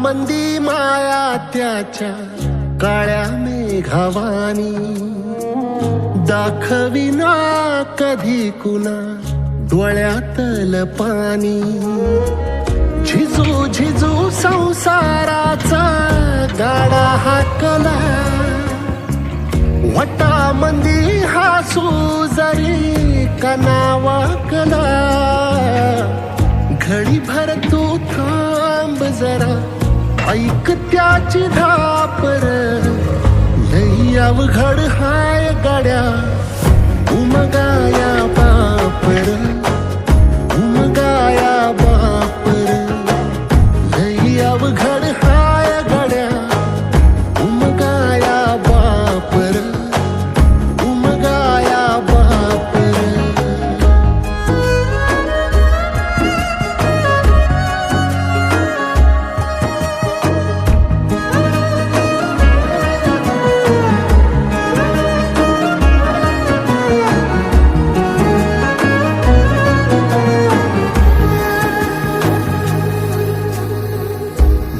मंदी माया त्याच्या काळ्या मेघावानी, दाखविना कधी कुणा डोळ्यातल पाणी. झिजू झिजू संसाराचा गाडा हाकला, वटामंदी हासू जरी कना वाकला. घडी भर तू थांब जरा, ऐक त्याची धापर. लई अवघड हाय गड्या उमगाया बापर, उमगाया बापर. लई अवघड हाय गड्या उमगाया बापर, उमगाया बापर.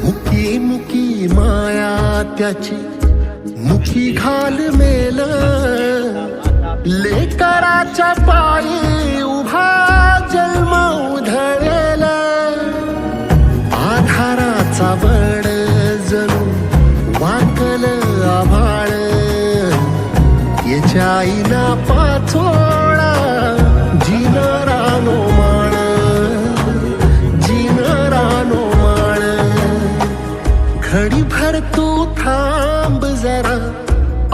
मुकी मुकी माया त्याची मुखी घाल मेल, लेकराच्या पायी उभा जन्म उधळेल. आधाराचा बळ जणू वाकल आभाळ, याच्या आईना पाचोळा जीन रानो माळ, जीन रानो माळ. घडी भर तू थांब जरा,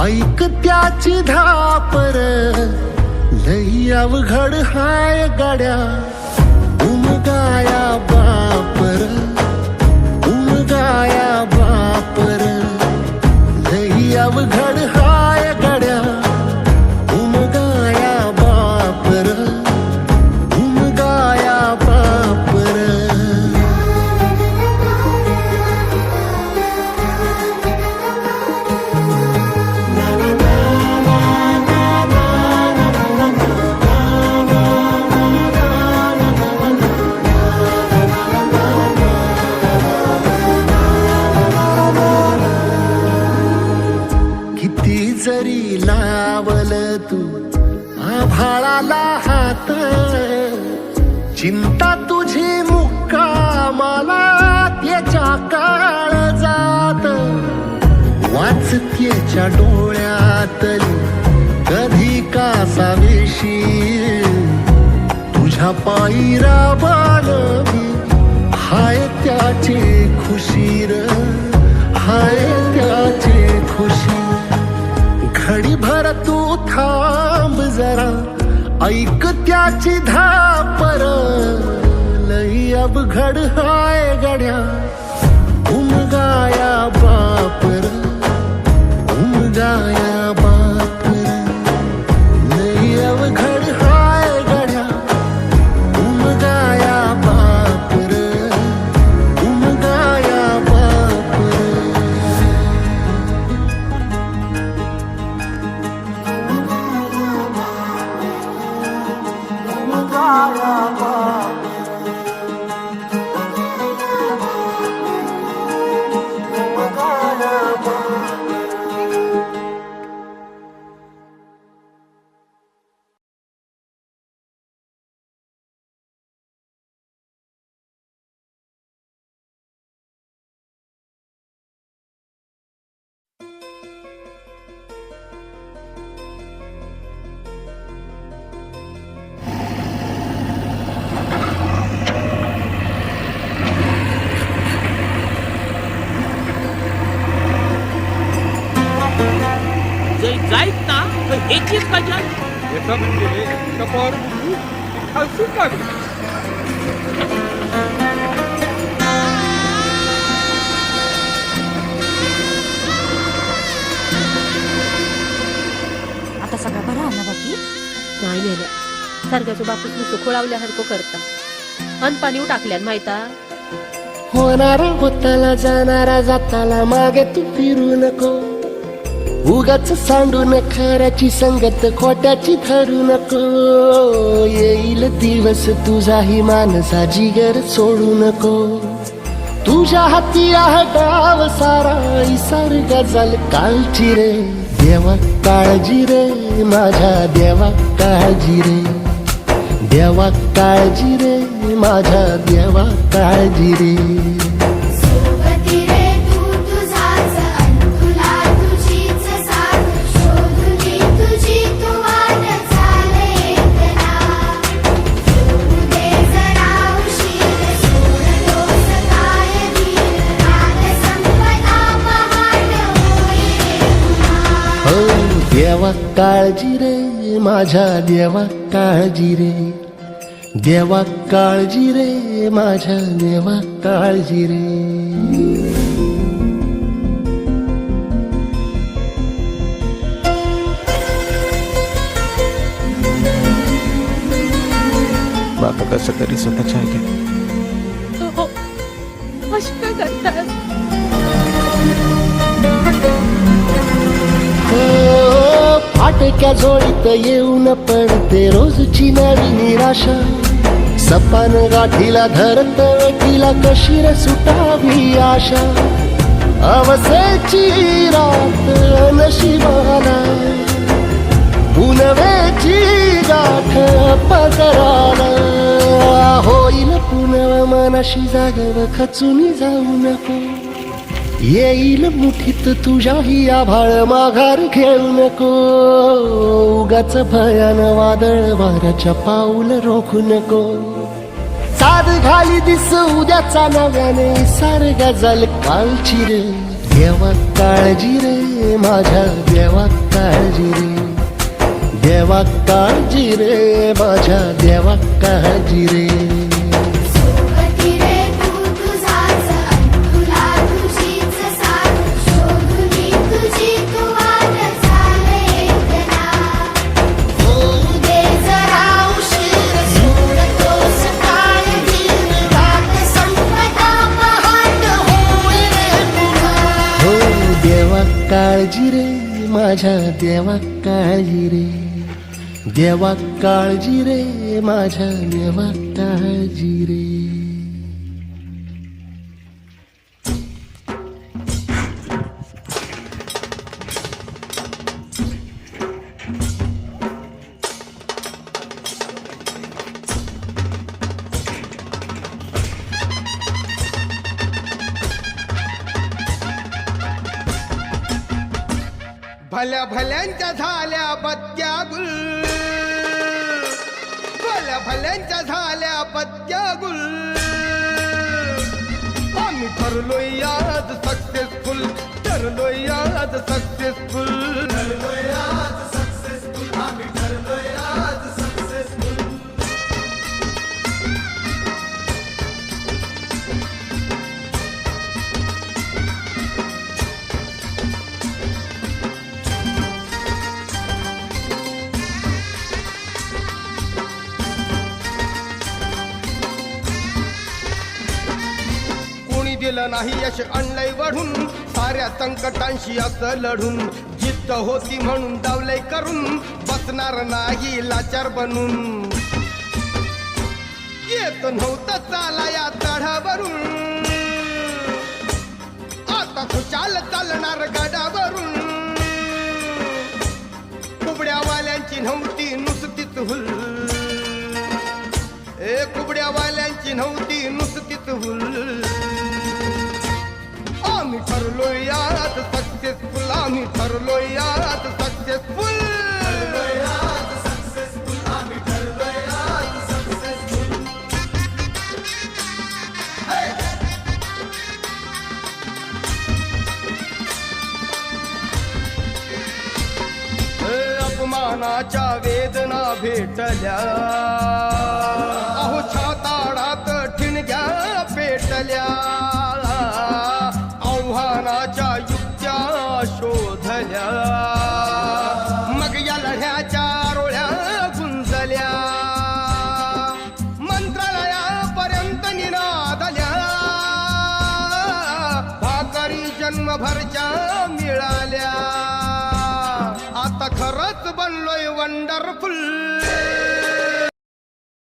ऐक त्याची धापर. लई अवघड हाय गड्या उमगाया बापर, उमगाया बापर. लई अवघड हाय गड्या उमगाया बापर, उमगाया बापर. किती जरी लावल तू आभाळाला हात, चिंता तुझी मुक्कामाला त्याच्या काळ जात. वाचतेच्या डोळ्यातली कधी कासावेशी, तुझ्या पायी राबान हाय त्याचे खुशीर, हाय त्याचे खुशी. घडी भर तू थांब जरा, ऐक त्याची धापर. लई अवघड हाय गड्या उमगाया बापर, उमगाया बापर. लई अवघड हाय गड्या उमगाया बापर, उमगाया बापर. जाईत ना ह्याचीच मजा. येतं म्हणजे कपावर खालसून काढू. आता सगळं बरं आहे ना बाकी? नाही नेलं सारख्याच्या बापूस नुसतं खोळावल्यासारखं करता. अन पाणी टाकल्यान माहिता. होणारा होताला जाणारा जाताला मागे तू फिरू नको. उगाच सांडून खऱ्याची संगत खोट्याची धरू नको. येईल दिवस तुझाही मानसा जिगर सोडू नको. तुझ्या हाती आहे डाव सारा इसार गजल कालची रे देवा काळजी रे माझ्या देवा काळजी रे देवा काळजी रे माझ्या देवा काळजी रे सोबती रे तू तुझाच अंतुला तुझीच साथ शोधुनी तुझी तू वाट चाले एकला सोडू दे जरा उशीर सोडलोस काय धीर रात संपदा पहाट होई रे पुन्हा हो देवा काळजी रे माझ्या देवा काळजी रे देवा काळजी रे माझ्या देवा काळजी रे बाबा कसं तरी स्वतःच्या ऐकेल हो अशी काय करताय फाटक्या जोडीत येऊन पडते रोजची नवी निराशा सपान गाठीला धरत वेठीला कशी रे सुटावी आशा अवसेची रात नशिबाला पुनवेची गाठ पदराला होईल पुनव मनाशी जागव खचून जाऊ नको येईल मुठीत तुझ्याही आभाळ माघार घेऊ नको उगाच भयान वादळ वाऱ्याच्या पाऊल रोखू नको साध घाली दिस उद्याचा नव्याने सार गजल कालची रे देवा काळजी रे माझ्या देवा काळजी रे देवा काळजी रे माझ्या देवा काळजी रे सोबती रे तू तुझाच अंतुला तुझीच साथ शोधुनी तुझी तू वाट चाले एकला सोडू दे जरा उशीर सोडतोस काय धीर रात संपदा पहाट होई रे पुन्हा हो देवा काळजी रे माझ्या देवा काळजी रे देवा काळजी रे माझ्या देवा काळजी रे भल्या भल्यांच्या झाल्या बत्त्या गुल भल्या भल्यांच्या झाल्या बत्त्या गुल आम्ही ठरलोय आज सक्सेसफुल ठरलोय आज सक्सेसफुल आम्ही ठरलोय आज सक्सेसफुल दिलं नाही यश आणलंय वाढून साऱ्या संकटांशी असं लढून जिद्द होती म्हणून डावलय करून बसणार नाही लाचार बनून येत नव्हतं चाला या चढावरून आता खुशाल चालणार गडावरून कुबड्यावाल्यांची नव्हती नुसतीच हुल कुबड्यावाल्यांची नव्हती नुसतीच हुल आम्ही ठरलोय आज सक्सेसफुल आम्ही ठरलोय आज सक्सेसफुल आम्ही ठरलोय आज सक्सेसफुल अपमानाच्या वेदना भेटल्या अहो छाताडात ठिणग्या पेटल्या आव्हानाच्या युक्त्या शोधल्या मग या लढ्याच्या रोळ्या गुंजल्या मंत्रालयापर्यंत निनादल्या भाकरी जन्मभरच्या मिळाल्या आता खरंच बनलोय वंडरफुल